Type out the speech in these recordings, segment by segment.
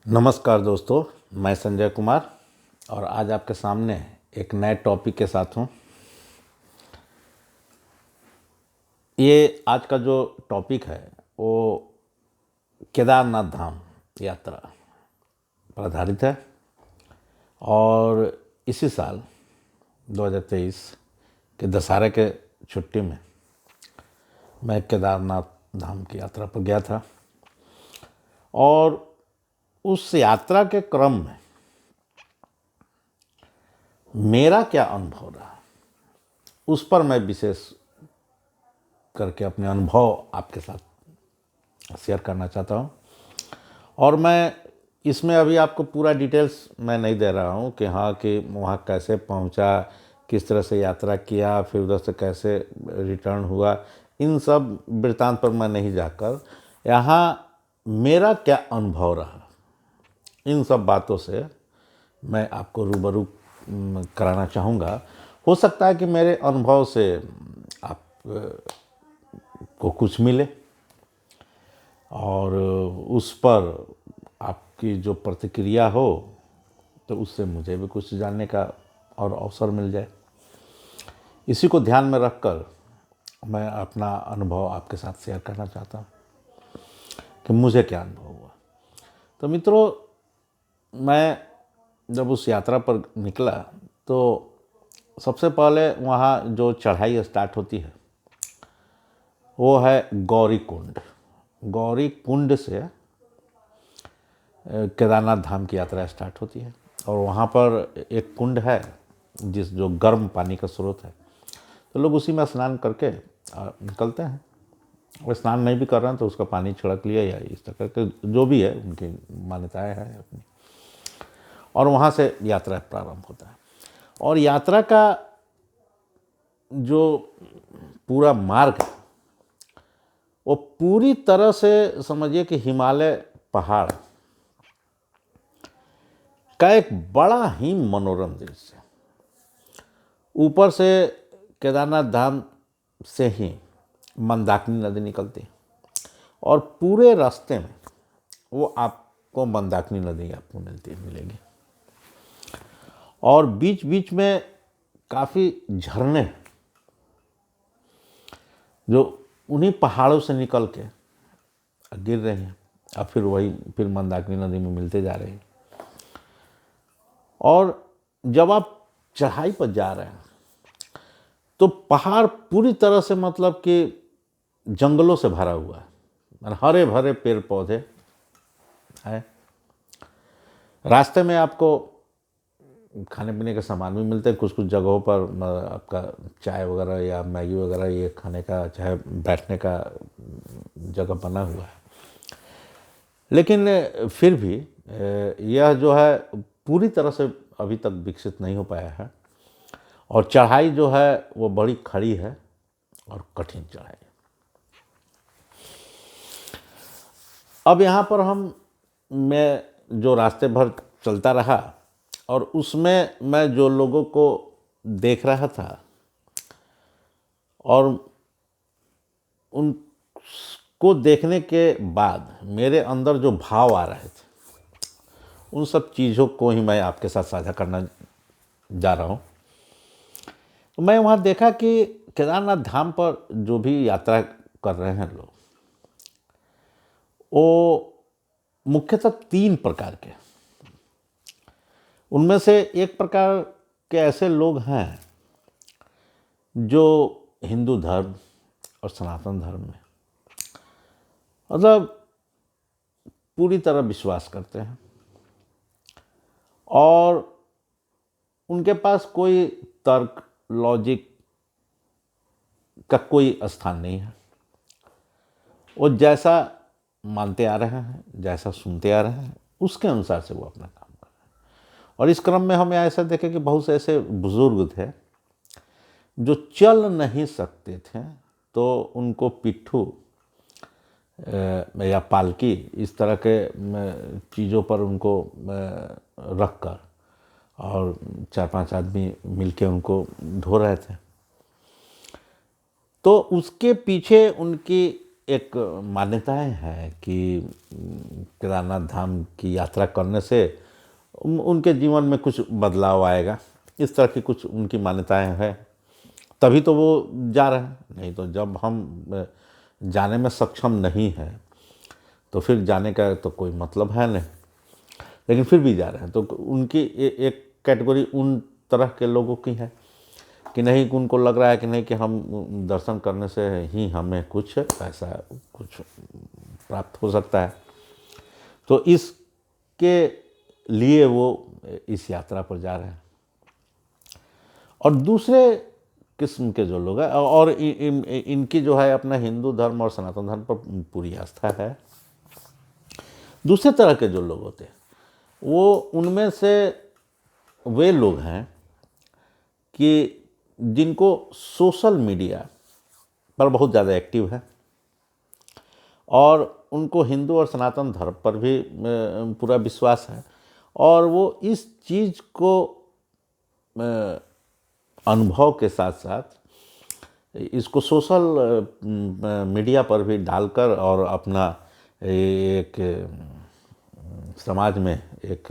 नमस्कार दोस्तों, मैं संजय कुमार और आज आपके सामने एक नए टॉपिक के साथ हूँ। ये आज का जो टॉपिक है वो केदारनाथ धाम यात्रा पर आधारित है और इसी साल 2023 के दशहरे के छुट्टी में मैं केदारनाथ धाम की यात्रा पर गया था और उस यात्रा के क्रम में मेरा क्या अनुभव रहा उस पर मैं विशेष करके अपने अनुभव आपके साथ शेयर करना चाहता हूँ। और मैं इसमें अभी आपको पूरा डिटेल्स मैं नहीं दे रहा हूँ कि हाँ कि वहाँ कैसे पहुँचा, किस तरह से यात्रा किया, फिर उधर से कैसे रिटर्न हुआ, इन सब वृत्तांत पर मैं नहीं जाकर यहाँ मेरा क्या अनुभव रहा, इन सब बातों से मैं आपको रूबरू कराना चाहूँगा। हो सकता है कि मेरे अनुभव से आप को कुछ मिले और उस पर आपकी जो प्रतिक्रिया हो तो उससे मुझे भी कुछ जानने का और अवसर मिल जाए। इसी को ध्यान में रखकर मैं अपना अनुभव आपके साथ शेयर करना चाहता हूँ कि मुझे क्या अनुभव हुआ। तो मित्रों, मैं जब उस यात्रा पर निकला तो सबसे पहले वहाँ जो चढ़ाई स्टार्ट होती है वो है गौरी कुंड। गौरी कुंड से केदारनाथ धाम की यात्रा स्टार्ट होती है और वहाँ पर एक कुंड है जो गर्म पानी का स्रोत है, तो लोग उसी में स्नान करके निकलते हैं। और स्नान नहीं भी कर रहे हैं तो उसका पानी छिड़क लिया या इस तरह के जो भी है उनकी मान्यताएं हैं अपनी, और वहाँ से यात्रा प्रारंभ होता है। और यात्रा का जो पूरा मार्ग है वो पूरी तरह से समझिए कि हिमालय पहाड़ का एक बड़ा ही मनोरम दृश्य। ऊपर से केदारनाथ धाम से ही मंदाकिनी नदी निकलती है और पूरे रास्ते में वो आपको मंदाकिनी नदी आपको मिलेगी और बीच बीच में काफ़ी झरने जो उन्हीं पहाड़ों से निकल के गिर रहे हैं और फिर मंदाकिनी नदी में मिलते जा रहे हैं। और जब आप चढ़ाई पर जा रहे हैं तो पहाड़ पूरी तरह से मतलब कि जंगलों से भरा हुआ है, हरे भरे पेड़ पौधे हैं। रास्ते में आपको खाने पीने के सामान भी मिलते हैं, कुछ कुछ जगहों पर आपका चाय वगैरह या मैगी वगैरह ये खाने का चाहे बैठने का जगह बना हुआ है। लेकिन फिर भी यह जो है पूरी तरह से अभी तक विकसित नहीं हो पाया है और चढ़ाई जो है वो बड़ी खड़ी है और कठिन चढ़ाई। अब यहाँ पर मैं जो रास्ते भर चलता रहा और उसमें मैं जो लोगों को देख रहा था और उनको देखने के बाद मेरे अंदर जो भाव आ रहे थे उन सब चीज़ों को ही मैं आपके साथ साझा करना जा रहा हूँ। तो मैं वहाँ देखा कि केदारनाथ धाम पर जो भी यात्रा कर रहे हैं लोग वो मुख्यतः 3 प्रकार के, उनमें से एक प्रकार के ऐसे लोग हैं जो हिंदू धर्म और सनातन धर्म में मतलब पूरी तरह विश्वास करते हैं और उनके पास कोई तर्क लॉजिक का कोई स्थान नहीं है। वो जैसा मानते आ रहे हैं, जैसा सुनते आ रहे हैं, उसके अनुसार से वो अपना काम कर रहे हैं। और इस क्रम में हमें ऐसा देखे कि बहुत से ऐसे बुजुर्ग थे जो चल नहीं सकते थे तो उनको पिट्ठू या पालकी इस तरह के चीज़ों पर उनको रख कर और 4-5 आदमी मिलके उनको ढो रहे थे। तो उसके पीछे उनकी एक मान्यताएं हैं कि केदारनाथ धाम की यात्रा करने से उनके जीवन में कुछ बदलाव आएगा, इस तरह की कुछ उनकी मान्यताएं हैं, तभी तो वो जा रहे हैं। नहीं तो जब हम जाने में सक्षम नहीं हैं तो फिर जाने का तो कोई मतलब है नहीं, लेकिन फिर भी जा रहे हैं। तो उनकी एक कैटेगरी उन तरह के लोगों की है कि नहीं, उनको लग रहा है कि नहीं कि हम दर्शन करने से ही हमें कुछ ऐसा कुछ प्राप्त हो सकता है, तो इसके लिए वो इस यात्रा पर जा रहे हैं। और दूसरे किस्म के जो लोग हैं, और इनकी जो है अपना हिंदू धर्म और सनातन धर्म पर पूरी आस्था है। दूसरे तरह के जो लोग होते हैं वो उनमें से वे लोग हैं कि जिनको सोशल मीडिया पर बहुत ज़्यादा एक्टिव है और उनको हिंदू और सनातन धर्म पर भी पूरा विश्वास है, और वो इस चीज़ को अनुभव के साथ साथ इसको सोशल मीडिया पर भी डालकर और अपना एक समाज में एक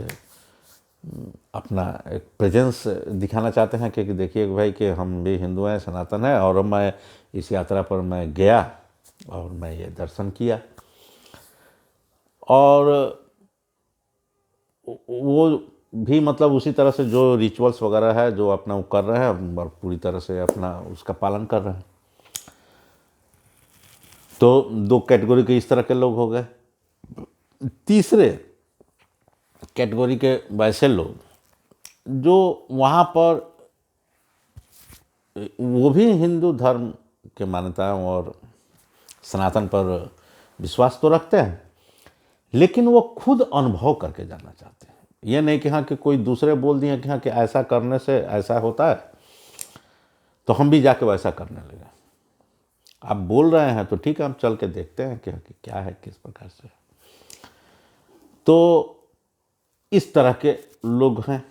अपना एक प्रेजेंस दिखाना चाहते हैं कि देखिए भाई कि हम भी हिंदू हैं, सनातन हैं, और मैं इस यात्रा पर मैं गया और मैं ये दर्शन किया। और वो भी मतलब उसी तरह से जो रिचुअल्स वगैरह है जो अपना वो कर रहे हैं और पूरी तरह से अपना उसका पालन कर रहे हैं। तो दो कैटेगरी के इस तरह के लोग हो गए। तीसरे कैटेगरी के वैसे लोग जो वहाँ पर वो भी हिंदू धर्म के मान्यताओं और सनातन पर विश्वास तो रखते हैं, लेकिन वो खुद अनुभव करके जाना चाहते हैं। ये नहीं कि हाँ कि कोई दूसरे बोल दिए कि हाँ कि ऐसा करने से ऐसा होता है तो हम भी जाके वैसा करने लगे। आप बोल रहे हैं तो ठीक है, हम चल के देखते हैं कि क्या है, किस प्रकार से। तो इस तरह के लोग हैं।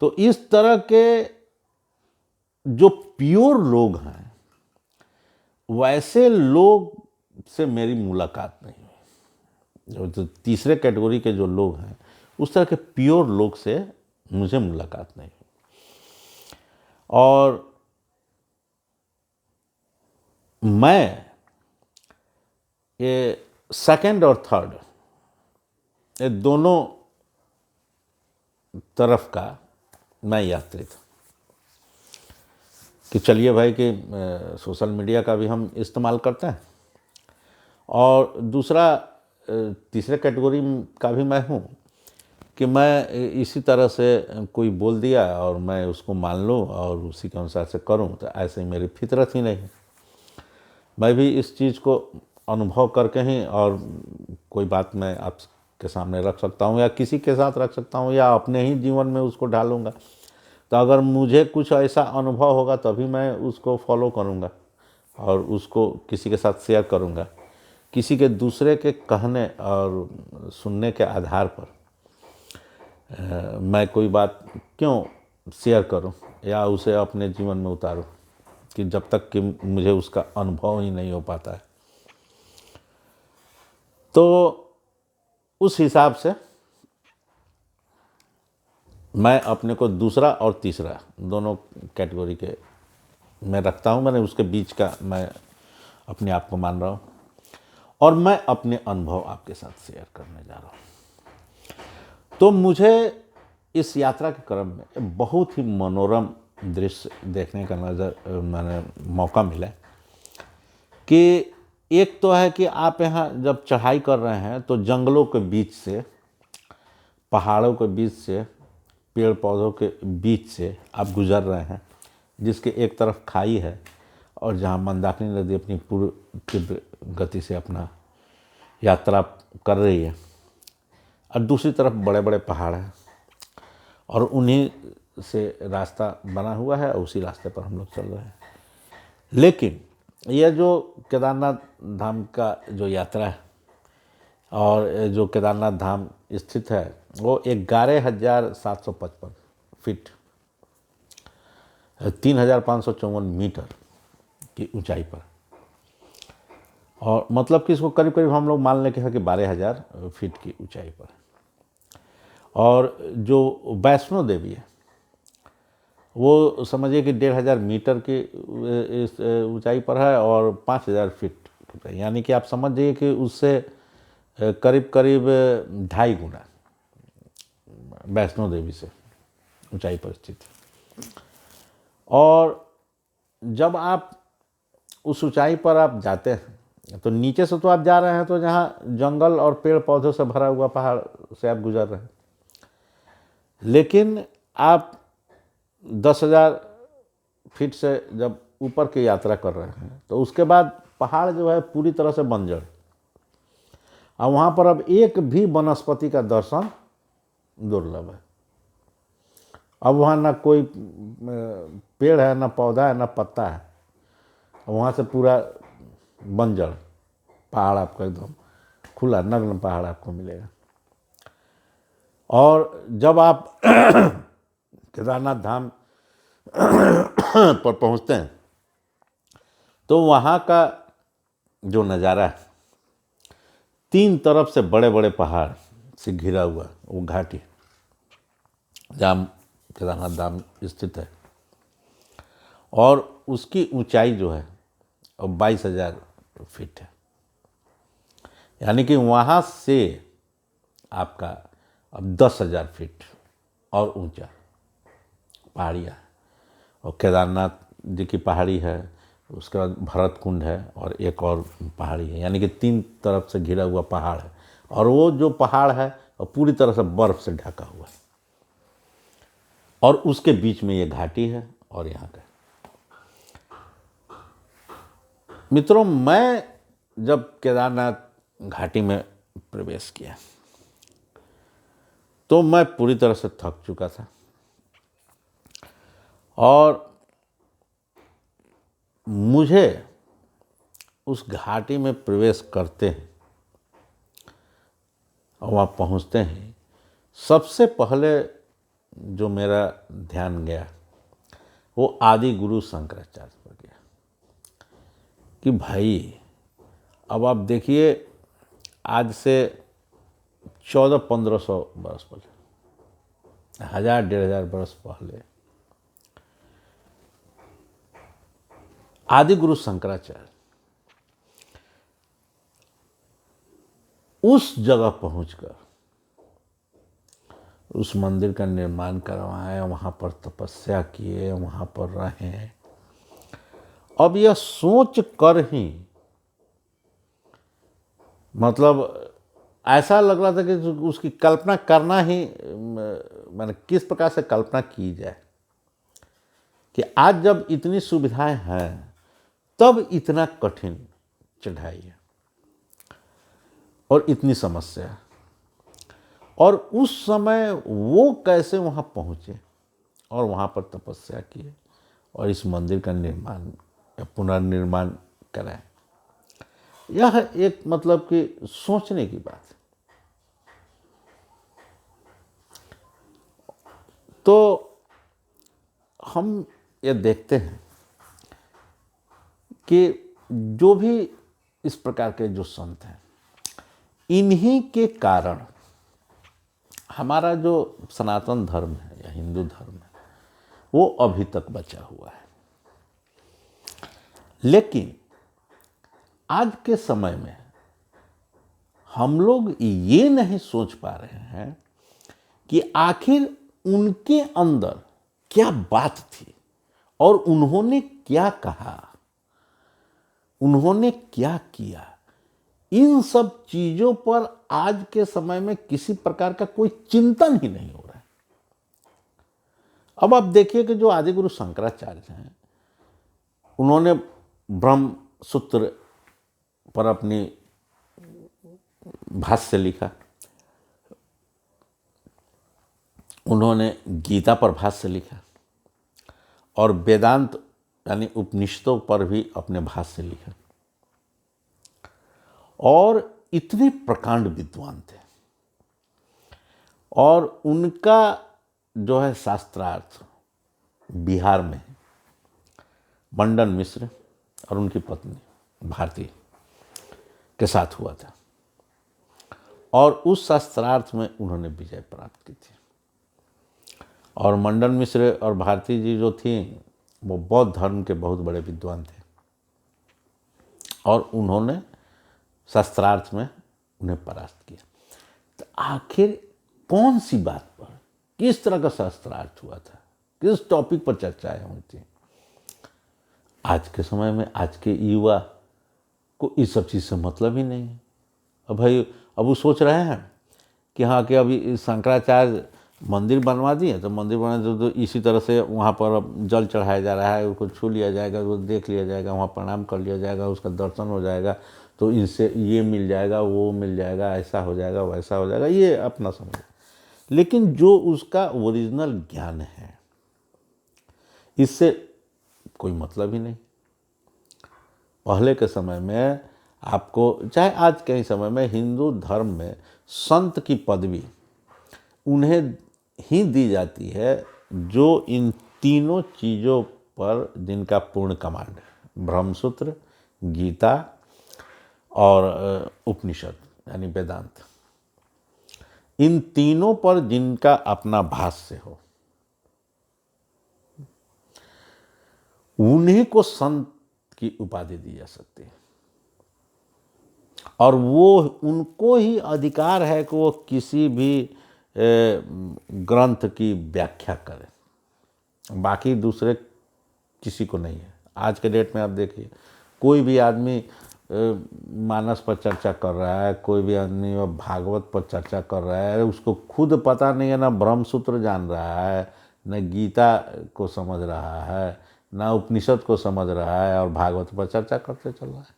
तो इस तरह के जो प्योर लोग हैं वैसे लोग से मेरी मुलाकात नहीं हुई। जो तीसरे कैटेगरी के जो लोग हैं उस तरह के प्योर लोग से मुझे मुलाकात नहीं हुई। और मैं ये सेकंड और थर्ड ये दोनों तरफ का मैं यात्री था कि चलिए भाई कि सोशल मीडिया का भी हम इस्तेमाल करते हैं, और दूसरा तीसरे कैटेगरी का भी मैं हूँ कि मैं इसी तरह से कोई बोल दिया और मैं उसको मान लूँ और उसी के अनुसार से करूँ, तो ऐसे मेरी फितरत ही नहीं है। मैं भी इस चीज़ को अनुभव करके ही और कोई बात मैं आपके सामने रख सकता हूँ या किसी के साथ रख सकता हूँ या अपने ही जीवन में उसको ढालूँगा। तो अगर मुझे कुछ ऐसा अनुभव होगा तभी मैं उसको फॉलो करूँगा और उसको किसी के साथ शेयर करूँगा। किसी के दूसरे के कहने और सुनने के आधार पर मैं कोई बात क्यों शेयर करूं या उसे अपने जीवन में उतारूं कि जब तक कि मुझे उसका अनुभव ही नहीं हो पाता है। तो उस हिसाब से मैं अपने को दूसरा और तीसरा दोनों कैटेगरी के में रखता हूं। मैंने उसके बीच का मैं अपने आप को मान रहा हूं और मैं अपने अनुभव आपके साथ शेयर करने जा रहा हूं। तो मुझे इस यात्रा के क्रम में बहुत ही मनोरम दृश्य देखने का मैंने मौका मिला कि एक तो है कि आप यहाँ जब चढ़ाई कर रहे हैं तो जंगलों के बीच से, पहाड़ों के बीच से, पेड़ पौधों के बीच से आप गुजर रहे हैं, जिसके एक तरफ खाई है और जहाँ मंदाकिनी नदी अपनी पूरी तीव्र गति से अपना यात्रा कर रही है, और दूसरी तरफ बड़े बड़े पहाड़ हैं और उन्हीं से रास्ता बना हुआ है और उसी रास्ते पर हम लोग चल रहे हैं। लेकिन यह जो केदारनाथ धाम का जो यात्रा है और जो केदारनाथ धाम स्थित है वो 11,755 फीट 3,554 मीटर की ऊंचाई पर। और मतलब कि इसको करीब करीब हम लोग मान लें कि है कि 12,000 फीट की ऊंचाई पर है। और जो वैष्णो देवी है वो समझिए कि 1,500 मीटर की इस ऊंचाई पर है और 5,000 फीट पर है। यानी कि आप समझिए कि उससे करीब करीब 2.5 गुना वैष्णो देवी से ऊंचाई पर स्थित है। और जब आप उस ऊंचाई पर आप जाते हैं तो नीचे से तो आप जा रहे हैं तो जहाँ जंगल और पेड़ पौधों से भरा हुआ पहाड़ से आप गुजर रहे हैं, लेकिन आप 10,000 फीट से जब ऊपर की यात्रा कर रहे हैं तो उसके बाद पहाड़ जो है पूरी तरह से बंजर, और वहाँ पर अब एक भी वनस्पति का दर्शन दुर्लभ है। अब वहाँ ना कोई पेड़ है, ना पौधा है, ना पत्ता है। वहाँ से पूरा बंजर पहाड़ आपको एकदम खुला नग्न पहाड़ आपको मिलेगा। और जब आप केदारनाथ धाम पर पहुँचते हैं तो वहाँ का जो नज़ारा है, 3 तरफ से बड़े बड़े पहाड़ से घिरा हुआ वो घाटी जहाँ केदारनाथ धाम स्थित है, और उसकी ऊंचाई जो है वो 22,000 फीट है। यानी कि वहाँ से आपका अब 10,000 फीट और ऊंचा पहाड़ियाँ है। और केदारनाथ जी की पहाड़ी है, उसके बाद भरत कुंड है और एक और पहाड़ी है। यानी कि 3 तरफ से घिरा हुआ पहाड़ है, और वो जो पहाड़ है वो पूरी तरह से बर्फ से ढका हुआ है, और उसके बीच में ये घाटी है। और यहाँ का मित्रों, मैं जब केदारनाथ घाटी में प्रवेश किया तो मैं पूरी तरह से थक चुका था, और मुझे उस घाटी में प्रवेश करते हैं और वहाँ पहुँचते हैं, सबसे पहले जो मेरा ध्यान गया वो आदि गुरु शंकराचार्य पर गया कि भाई अब आप देखिए, आज से 1400-1500 बरस पहले, 1000-1500 बरस पहले आदि गुरु शंकराचार्य उस जगह पहुंचकर उस मंदिर का निर्माण करवाए, वहाँ पर तपस्या किए, वहाँ पर रहें। अब यह सोच कर ही मतलब ऐसा लग रहा था कि उसकी कल्पना करना ही, मैंने किस प्रकार से कल्पना की जाए कि आज जब इतनी सुविधाएं हैं तब इतना कठिन चढ़ाई है और इतनी समस्या है, और उस समय वो कैसे वहाँ पहुँचे और वहाँ पर तपस्या किए और इस मंदिर का निर्माण या पुनर्निर्माण कराए। यह एक मतलब कि सोचने की बात है। तो हम ये देखते हैं कि जो भी इस प्रकार के जो संत हैं, इन्हीं के कारण हमारा जो सनातन धर्म है या हिंदू धर्म है वो अभी तक बचा हुआ है। लेकिन आज के समय में हम लोग ये नहीं सोच पा रहे हैं कि आखिर उनके अंदर क्या बात थी और उन्होंने क्या कहा, उन्होंने क्या किया। इन सब चीजों पर आज के समय में किसी प्रकार का कोई चिंतन ही नहीं हो रहा है। अब आप देखिए कि जो आदि गुरु शंकराचार्य हैं, उन्होंने ब्रह्म सूत्र पर अपनी भाष्य लिखा, उन्होंने गीता पर भाष्य लिखा, और वेदांत यानी उपनिषदों पर भी अपने भाष्य लिखा, और इतने प्रकांड विद्वान थे। और उनका जो है शास्त्रार्थ बिहार में मंडन मिश्र और उनकी पत्नी भारती, के साथ हुआ था, और उस शस्त्रार्थ में उन्होंने विजय प्राप्त की थी। और मंडन मिश्र और भारती जी जो थी वो बौद्ध धर्म के बहुत बड़े विद्वान थे, और उन्होंने शस्त्रार्थ में उन्हें परास्त किया। तो आखिर कौन सी बात पर, किस तरह का शस्त्रार्थ हुआ था, किस टॉपिक पर चर्चाएं हुई थी? आज के समय में आज के युवा को इस सब चीज़ से मतलब ही नहीं है। अब भाई अब वो सोच रहे हैं कि हाँ कि अभी शंकराचार्य मंदिर बनवा दिए, तो मंदिर बना तो इसी तरह से वहाँ पर अब जल चढ़ाया जा रहा है, उसको छू लिया जाएगा, उसको देख लिया जाएगा, वहाँ प्रणाम कर लिया जाएगा, उसका दर्शन हो जाएगा, तो इनसे ये मिल जाएगा, वो मिल जाएगा, ऐसा हो जाएगा, वैसा हो जाएगा, ये अपना समझ। लेकिन जो उसका ओरिजिनल ज्ञान है, इससे कोई मतलब ही नहीं। पहले के समय में आपको, चाहे आज के ही समय में, हिंदू धर्म में संत की पदवी उन्हें ही दी जाती है जो इन तीनों चीज़ों पर जिनका पूर्ण कमांड है, ब्रह्मसूत्र, गीता और उपनिषद यानी वेदांत, इन तीनों पर जिनका अपना भाष्य हो, उन्हीं को संत की उपाधि दी जा सकती है। और वो उनको ही अधिकार है कि वो किसी भी ग्रंथ की व्याख्या करें, बाकी दूसरे किसी को नहीं है। आज के डेट में आप देखिए, कोई भी आदमी मानस पर चर्चा कर रहा है, कोई भी आदमी भागवत पर चर्चा कर रहा है, उसको खुद पता नहीं है, ना ब्रह्मसूत्र जान रहा है, न गीता को समझ रहा है, ना उपनिषद को समझ रहा है, और भागवत पर चर्चा करते चल रहा है।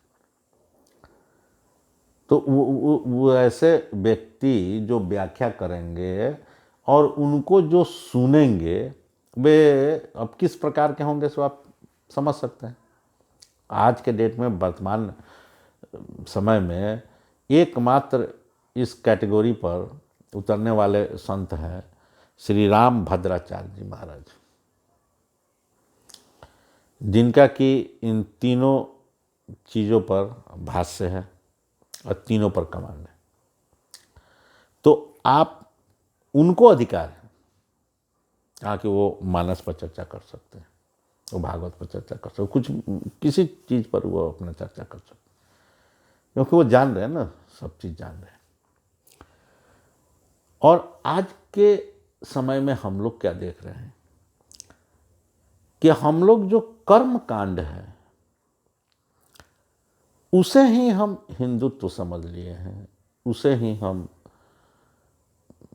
तो वो ऐसे व्यक्ति जो व्याख्या करेंगे और उनको जो सुनेंगे, वे अब किस प्रकार के होंगे सो आप समझ सकते हैं। आज के डेट में, वर्तमान समय में, एकमात्र इस कैटेगरी पर उतरने वाले संत हैं श्री राम भद्राचार्य जी महाराज, जिनका कि इन तीनों चीज़ों पर भाष्य है और तीनों पर कमांड है। तो आप, उनको अधिकार है कहा कि वो मानस पर चर्चा कर सकते हैं, वो भागवत पर चर्चा कर सकते, कुछ किसी चीज़ पर वो अपना चर्चा कर सकते, क्योंकि वो जान रहे हैं ना, सब चीज़ जान रहे हैं। और आज के समय में हम लोग क्या देख रहे हैं कि हम लोग जो कर्म कांड है उसे ही हम हिंदुत्व समझ लिए हैं, उसे ही हम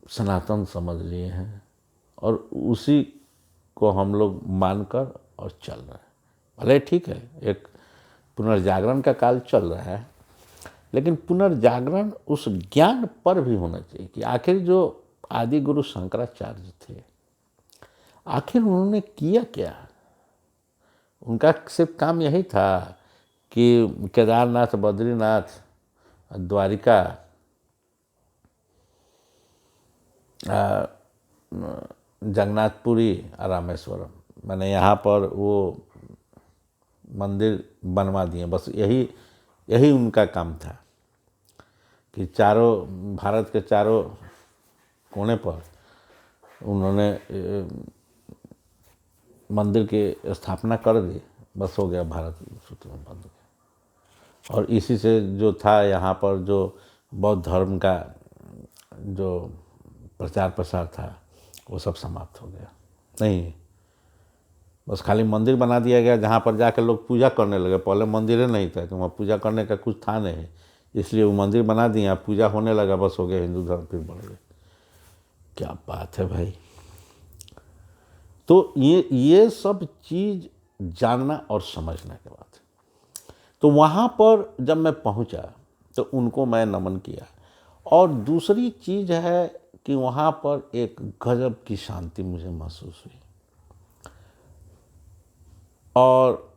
सनातन समझ लिए हैं, और उसी को हम लोग मानकर और चल रहे हैं। भले ठीक है, एक पुनर्जागरण का काल चल रहा है, लेकिन पुनर्जागरण उस ज्ञान पर भी होना चाहिए कि आखिर जो आदि गुरु शंकराचार्य थे, आखिर उन्होंने किया क्या। उनका सिर्फ काम यही था कि केदारनाथ, बद्रीनाथ, द्वारिका, जगन्नाथपुरी और रामेश्वरम, मैंने यहाँ पर वो मंदिर बनवा दिए, बस यही उनका काम था कि चारों भारत के चारों कोने पर उन्होंने मंदिर की स्थापना कर दी, बस हो गया, भारत सूत्र में बंद हो गया। और इसी से जो था यहाँ पर जो बौद्ध धर्म का जो प्रचार प्रसार था वो सब समाप्त हो गया। नहीं, बस खाली मंदिर बना दिया गया जहाँ पर जाकर लोग पूजा करने लगे। पहले मंदिर ही नहीं था, तो वहाँ पूजा करने का कुछ था नहीं, इसलिए वो मंदिर बना दिया, पूजा होने लगा, बस हो गया, हिंदू धर्म फिर बढ़ गया। क्या बात है भाई। तो ये सब चीज़ जानना और समझने के बाद, तो वहाँ पर जब मैं पहुँचा तो उनको मैं नमन किया। और दूसरी चीज़ है कि वहाँ पर एक गजब की शांति मुझे महसूस हुई, और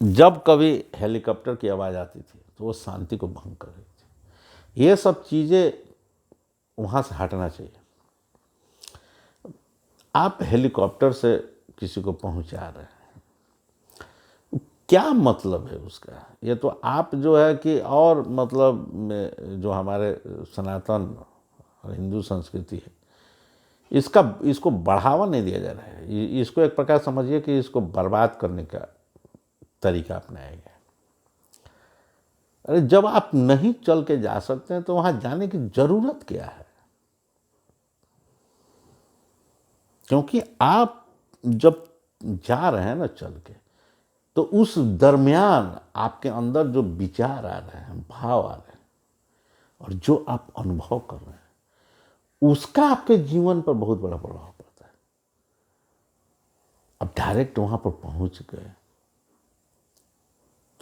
जब कभी हेलीकॉप्टर की आवाज़ आती थी तो वो शांति को भंग कर रही थी। ये सब चीज़ें वहाँ से हटना चाहिए। आप हेलीकॉप्टर से किसी को पहुँचा रहे हैं, क्या मतलब है उसका? ये तो आप जो है कि और मतलब में जो हमारे सनातन हिंदू संस्कृति है, इसको बढ़ावा नहीं दिया जा रहा है। इसको एक प्रकार समझिए कि इसको बर्बाद करने का तरीका अपनाया गया है। अरे जब आप नहीं चल के जा सकते हैं तो वहां जाने की जरूरत क्या है? क्योंकि आप जब जा रहे हैं ना चल के, तो उस दरमियान आपके अंदर जो विचार आ रहे हैं, भाव आ रहे हैं, और जो आप अनुभव कर रहे हैं, उसका आपके जीवन पर बहुत बड़ा प्रभाव पड़ता है। अब डायरेक्ट वहां पर पहुंच गए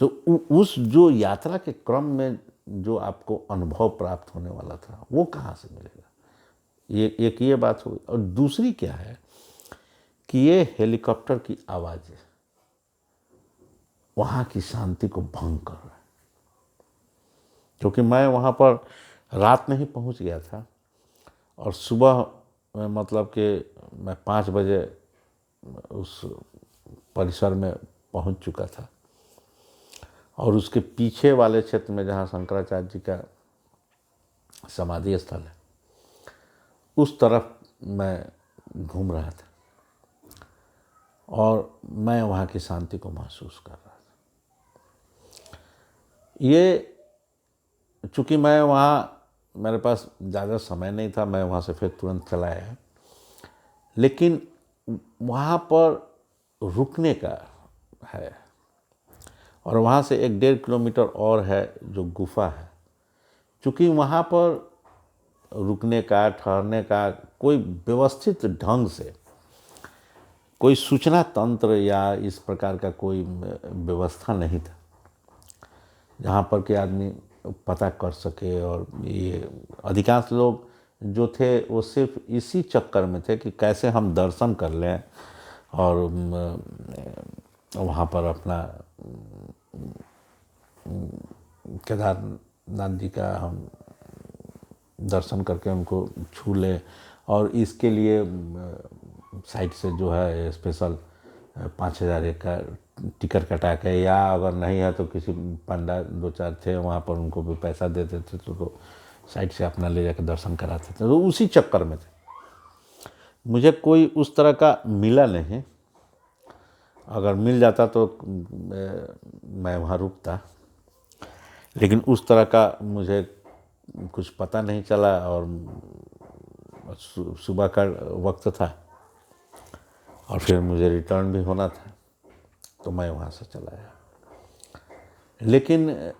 तो उस जो यात्रा के क्रम में जो आपको अनुभव प्राप्त होने वाला था वो कहाँ से मिलेगा? ये एक ये बात होगी। और दूसरी क्या है कि ये हेलीकॉप्टर की आवाज़ वहाँ की शांति को भंग कर रहा है। क्योंकि मैं वहाँ पर रात में ही पहुँच गया था और सुबह मतलब कि मैं 5 बजे उस परिसर में पहुँच चुका था, और उसके पीछे वाले क्षेत्र में जहाँ शंकराचार्य जी का समाधि स्थल है, उस तरफ मैं घूम रहा था और मैं वहाँ की शांति को महसूस कर रहा था। ये चूँकि मैं वहाँ, मेरे पास ज़्यादा समय नहीं था, मैं वहाँ से फिर तुरंत चला आया, लेकिन वहाँ पर रुकने का है, और वहाँ से 1-1.5 किलोमीटर और है जो गुफा है। चूँकि वहाँ पर रुकने का, ठहरने का कोई व्यवस्थित ढंग से कोई सूचना तंत्र या इस प्रकार का कोई व्यवस्था नहीं था जहाँ पर कि आदमी पता कर सके। और ये अधिकांश लोग जो थे वो सिर्फ इसी चक्कर में थे कि कैसे हम दर्शन कर लें और वहाँ पर अपना केदारनाथ जी का हम दर्शन करके उनको छू लें, और इसके लिए साइट से जो है स्पेशल 5,000 का टिकट कटा के, या अगर नहीं है तो किसी पंडा 2-4 थे वहाँ पर उनको भी पैसा देते थे तो साइट से अपना ले जाकर दर्शन कराते थे। तो उसी चक्कर में थे। मुझे कोई उस तरह का मिला नहीं। अगर मिल जाता तो मैं वहाँ रुकता, लेकिन उस तरह का मुझे कुछ पता नहीं चला, और सुबह का वक्त था और फिर मुझे रिटर्न भी होना था, तो मैं वहाँ से चला आया। लेकिन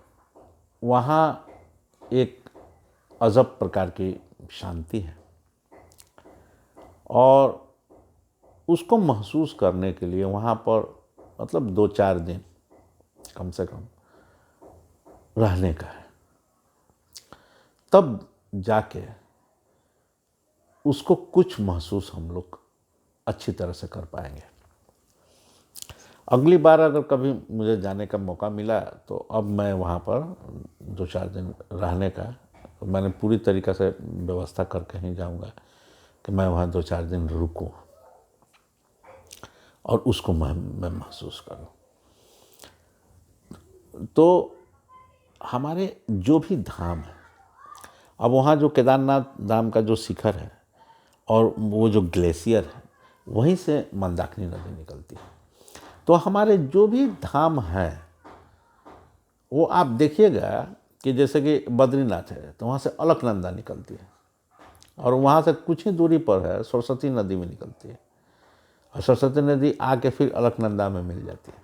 वहाँ एक अजब प्रकार की शांति है, और उसको महसूस करने के लिए वहाँ पर मतलब 2-4 दिन कम से कम रहने का है, तब जाके उसको कुछ महसूस हम लोग अच्छी तरह से कर पाएंगे। अगली बार अगर कभी मुझे जाने का मौका मिला तो अब मैं वहाँ पर 2-4 दिन रहने का मैंने पूरी तरीक़े से व्यवस्था करके ही जाऊँगा कि मैं वहाँ 2-4 दिन रुकूँ और उसको मैं महसूस करूँ। तो हमारे जो भी धाम है, अब वहाँ जो केदारनाथ धाम का जो शिखर है और वो जो ग्लेशियर है, वहीं से मंदाकिनी नदी निकलती है। तो हमारे जो भी धाम हैं वो आप देखिएगा कि जैसे कि बद्रीनाथ है तो वहाँ से अलकनंदा निकलती है, और वहाँ से कुछ ही दूरी पर है सरस्वती नदी में निकलती है, और सरस्वती नदी आके फिर अलकनंदा में मिल जाती है।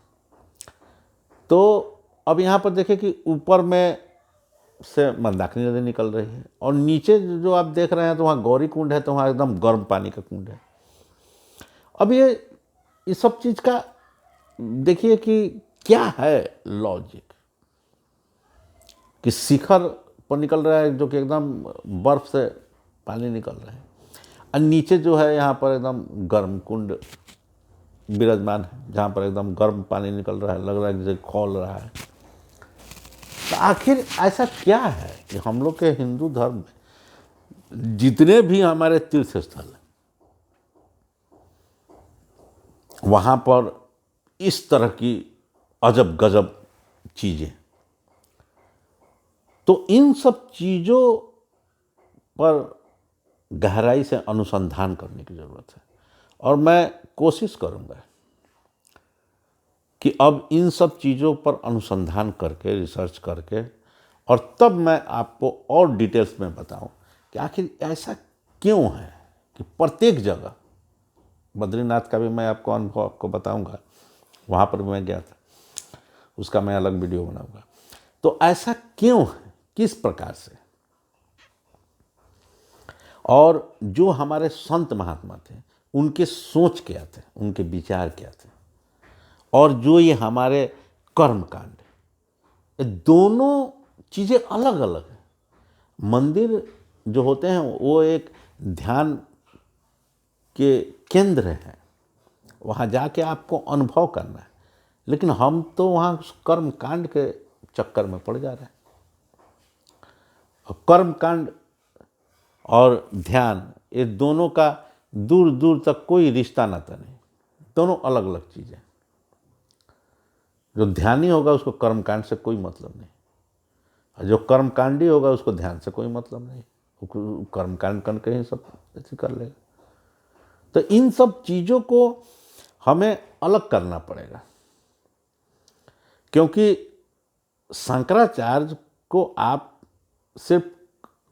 तो अब यहाँ पर देखिए कि ऊपर में से मंदाकिनी नदी निकल रही है, और नीचे जो आप देख रहे हैं तो वहाँ गौरी कुंड है, तो वहाँ एकदम गर्म पानी का कुंड है। अब ये इस सब चीज़ का देखिए कि क्या है लॉजिक कि शिखर पर निकल रहा है जो कि एकदम बर्फ से पानी निकल रहा है, और नीचे जो है यहाँ पर एकदम गर्म कुंड विराजमान है जहाँ पर एकदम गर्म पानी निकल रहा है, लग रहा है जैसे खौल रहा है। तो आखिर ऐसा क्या है कि हम लोग के हिंदू धर्म में जितने भी हमारे तीर्थ स्थल हैं वहाँ पर इस तरह की अजब गजब चीज़ें। तो इन सब चीज़ों पर गहराई से अनुसंधान करने की ज़रूरत है, और मैं कोशिश करूँगा कि अब इन सब चीज़ों पर अनुसंधान करके, रिसर्च करके, और तब मैं आपको और डिटेल्स में बताऊं कि आखिर ऐसा क्यों है कि प्रत्येक जगह, बद्रीनाथ का भी मैं आपको अनुभव आपको बताऊंगा, वहाँ पर भी मैं गया था, उसका मैं अलग वीडियो बनाऊंगा। तो ऐसा क्यों है, किस प्रकार से, और जो हमारे संत महात्मा थे उनके सोच क्या थे, उनके विचार क्या थे, और जो ये हमारे कर्म कांड, ये दोनों चीज़ें अलग अलग हैं। मंदिर जो होते हैं वो एक ध्यान के केंद्र हैं, वहाँ जाके आपको अनुभव करना है, लेकिन हम तो वहाँ कर्म कांड के चक्कर में पड़ जा रहे हैं। और कर्म कांड और ध्यान, ये दोनों का दूर दूर तक कोई रिश्ता नाता नहीं, दोनों अलग अलग चीज़ें। जो ध्यानी होगा उसको कर्मकांड से कोई मतलब नहीं, और जो कर्मकांडी होगा उसको ध्यान से कोई मतलब नहीं, वो कर्मकांड करके ही सब ऐसे कर लेगा। तो इन सब चीज़ों को हमें अलग करना पड़ेगा, क्योंकि शंकराचार्य को आप सिर्फ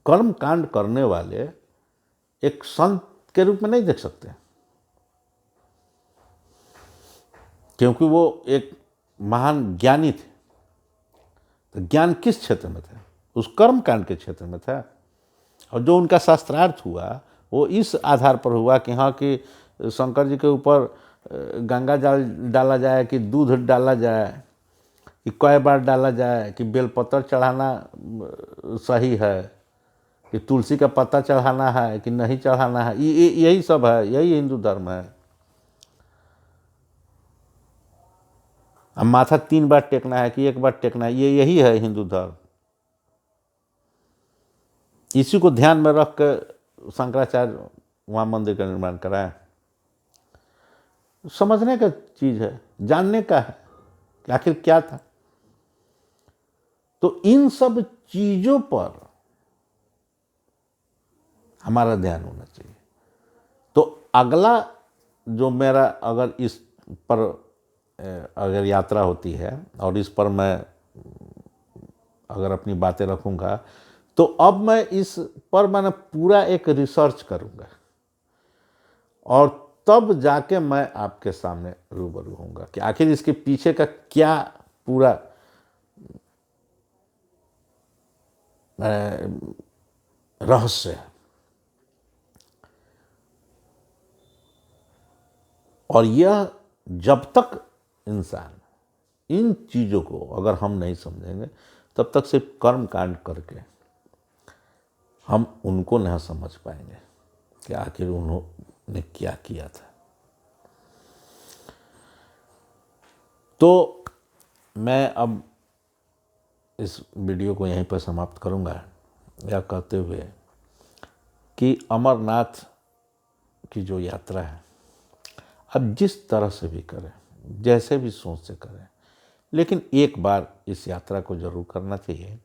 कर्मकांड करने वाले एक संत के रूप में नहीं देख सकते, क्योंकि वो एक महान ज्ञानी थे। तो ज्ञान किस क्षेत्र में था? उस कर्म कांड के क्षेत्र में था। और जो उनका शास्त्रार्थ हुआ वो इस आधार पर हुआ कि हाँ, कि शंकर जी के ऊपर गंगा जल डाला जाए, कि दूध डाला जाए, कि कई बार डाला जाए, कि बेलपत्र चढ़ाना सही है, कि तुलसी का पत्ता चढ़ाना है कि नहीं चढ़ाना है, यही सब है, यही हिंदू धर्म है। अब माथा 3 बार टेकना है कि 1 बार टेकना है, ये यही है हिंदू धर्म। इसी को ध्यान में रख कर शंकराचार्य वहाँ मंदिर का निर्माण कराया। समझने का चीज़ है, जानने का है कि आखिर क्या था। तो इन सब चीज़ों पर हमारा ध्यान होना चाहिए। तो अगला जो मेरा, अगर इस पर अगर यात्रा होती है और इस पर मैं अगर अपनी बातें रखूँगा, तो अब मैं इस पर मैंने पूरा एक रिसर्च करूँगा, और तब जाके मैं आपके सामने रूबरू होऊंगा कि आखिर इसके पीछे का क्या पूरा रहस्य है। और यह जब तक इंसान इन चीज़ों को अगर हम नहीं समझेंगे, तब तक सिर्फ कर्म कांड करके हम उनको नहीं समझ पाएंगे कि आखिर उन्होंने क्या किया था। तो मैं अब इस वीडियो को यहीं पर समाप्त करूंगा, यह कहते हुए कि अमरनाथ की जो यात्रा है, अब जिस तरह से भी करें, जैसे भी सोच से करें, लेकिन एक बार इस यात्रा को जरूर करना चाहिए,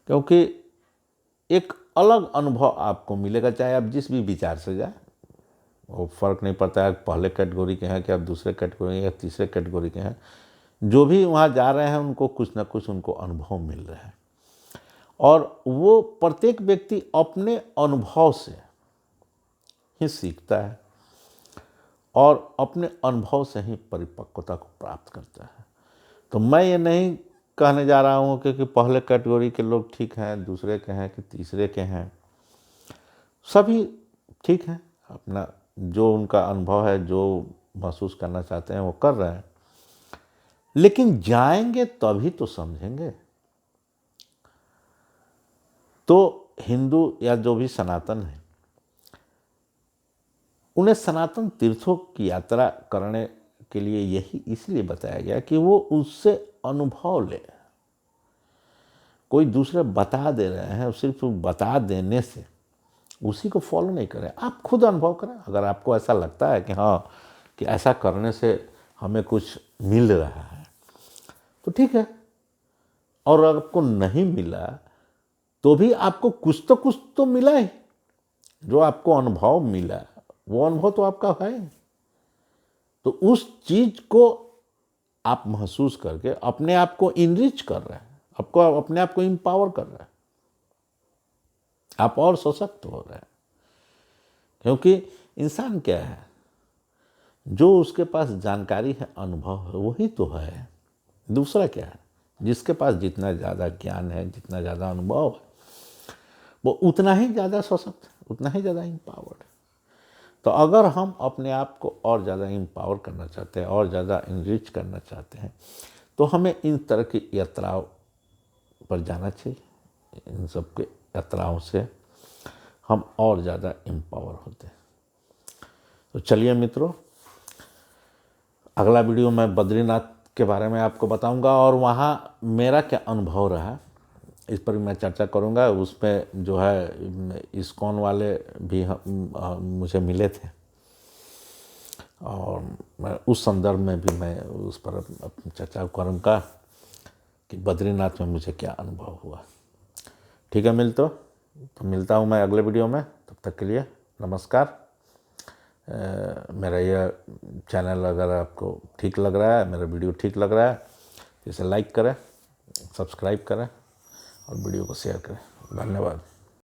क्योंकि एक अलग अनुभव आपको मिलेगा। चाहे आप जिस भी विचार से जाए, वो फर्क नहीं पड़ता है पहले कैटेगरी के हैं कि आप दूसरे कैटेगरी या तीसरे कैटेगरी के हैं, जो भी वहाँ जा रहे हैं उनको कुछ ना कुछ उनको अनुभव मिल रहा है। और वो प्रत्येक व्यक्ति अपने अनुभव से ही सीखता है और अपने अनुभव से ही परिपक्वता को प्राप्त करता है। तो मैं ये नहीं कहने जा रहा हूँ कि पहले कैटेगरी के लोग ठीक हैं, दूसरे के हैं कि तीसरे के हैं, सभी ठीक हैं, अपना जो उनका अनुभव है, जो महसूस करना चाहते हैं वो कर रहे हैं। लेकिन जाएंगे तभी तो समझेंगे। तो हिंदू या जो भी सनातन है, उन्हें सनातन तीर्थों की यात्रा करने के लिए यही इसलिए बताया गया कि वो उससे अनुभव ले। कोई दूसरे बता दे रहे हैं, सिर्फ बता देने से उसी को फॉलो नहीं करें, आप खुद अनुभव करें। अगर आपको ऐसा लगता है कि हाँ, कि ऐसा करने से हमें कुछ मिल रहा है, तो ठीक है। और आपको नहीं मिला तो भी आपको कुछ तो मिला है। जो आपको अनुभव मिला वो अनुभव तो आपका है। तो उस चीज को आप महसूस करके अपने आप को इनरिच कर रहे हैं, आपको अपने आप को एम्पावर कर रहे हैं, आप और सशक्त हो रहे हैं। क्योंकि इंसान क्या है, जो उसके पास जानकारी है, अनुभव है, वही तो है। दूसरा क्या है, जिसके पास जितना ज़्यादा ज्ञान है, जितना ज़्यादा अनुभव है, वो उतना ही ज़्यादा सशक्त, उतना ही ज़्यादा एम्पावर्ड है। तो अगर हम अपने आप को और ज़्यादा एम्पावर करना चाहते हैं, और ज़्यादा इनरिच करना चाहते हैं, तो हमें इन तरह की यात्राओं पर जाना चाहिए। इन सब के यात्राओं से हम और ज़्यादा एम्पावर होते हैं। तो चलिए मित्रों, अगला वीडियो मैं बद्रीनाथ के बारे में आपको बताऊंगा और वहाँ मेरा क्या अनुभव रहा इस पर मैं चर्चा करूंगा। उसमें जो है इस्कॉन वाले भी मुझे मिले थे और मैं उस संदर्भ में भी मैं उस पर अपनी चर्चा करूँगा कि बद्रीनाथ में मुझे क्या अनुभव हुआ। ठीक है तो मिलता हूँ मैं अगले वीडियो में। तब तक के लिए नमस्कार। मेरा यह चैनल अगर आपको ठीक लग रहा है, मेरा वीडियो ठीक लग रहा है, तो इसे लाइक करें, सब्सक्राइब करें और वीडियो को शेयर करें। धन्यवाद।